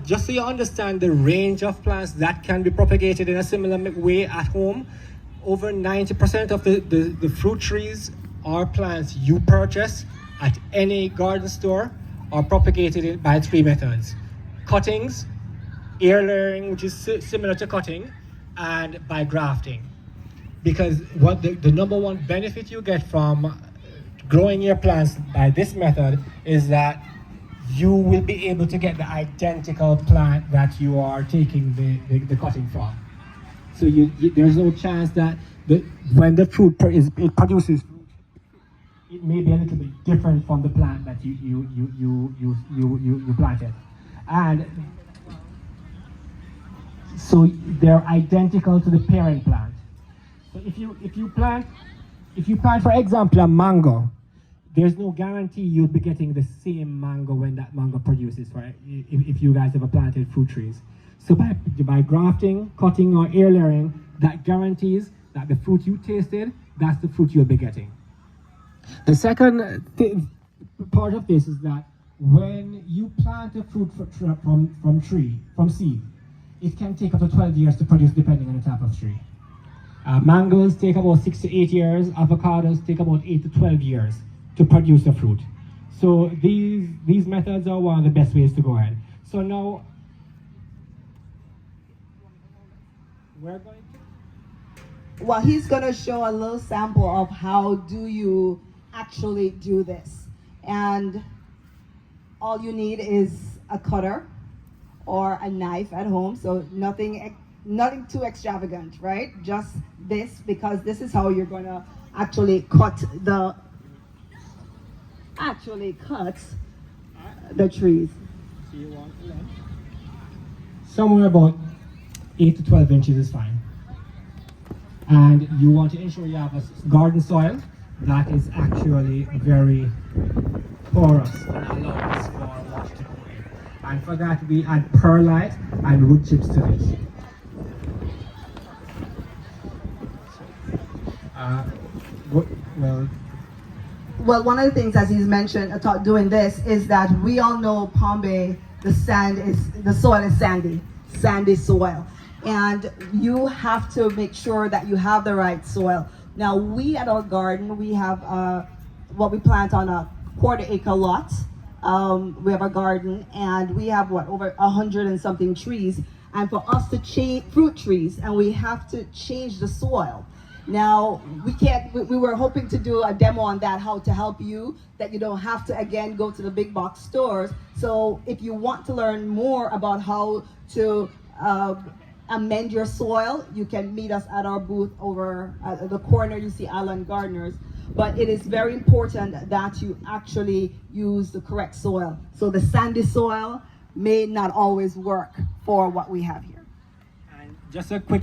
just so you understand the range of plants that can be propagated in a similar way at home, over 90% of the fruit trees or plants you purchase at any garden store are propagated by 3 methods: cuttings, air layering, which is similar to cutting, and by grafting. Because what the number one benefit you get from growing your plants by this method is that you will be able to get the identical plant that you are taking the cutting from. So there's no chance that when the fruit it produces fruit, it may be a little bit different from the plant that you planted. And so they're identical to the parent plant. So if you plant, for example, a mango, there's no guarantee you'll be getting the same mango when that mango produces, right? If you guys ever planted fruit trees. So by grafting, cutting, or air layering, that guarantees that the fruit you tasted, that's the fruit you'll be getting. The second part of this is that when you plant a fruit from seed, it can take up to 12 years to produce depending on the type of tree. Mangoes take about 6 to 8 years, avocados take about 8 to 12 years to produce a fruit. So these methods are one of the best ways to go ahead. So now, we're going to... Well, he's going to show a little sample of how do you actually do this. And all you need is a cutter or a knife at home, so nothing too extravagant, right? Just this, because this is how you're going to actually cut the trees. So you want the length? Somewhere about 8 to 12 inches is fine. And you want to ensure you have a garden soil that is actually very porous and allows for water to go in. And for that we add perlite and wood chips to this. Well, one of the things, as he's mentioned about doing this, is that we all know Palm Bay, the soil is sandy soil. And you have to make sure that you have the right soil. Now, we at our garden, we have what we plant on a 1/4 acre lot. We have a garden, and we have over 100 and something trees. And for us to change fruit trees, and we have to change the soil. Now, we were hoping to do a demo on that, how to help you, that you don't have to, again, go to the big box stores. So if you want to learn more about how to amend your soil, you can meet us at our booth over at the corner. You see Island Gardeners. But it is very important that you actually use the correct soil. So the sandy soil may not always work for what we have here. And just a quick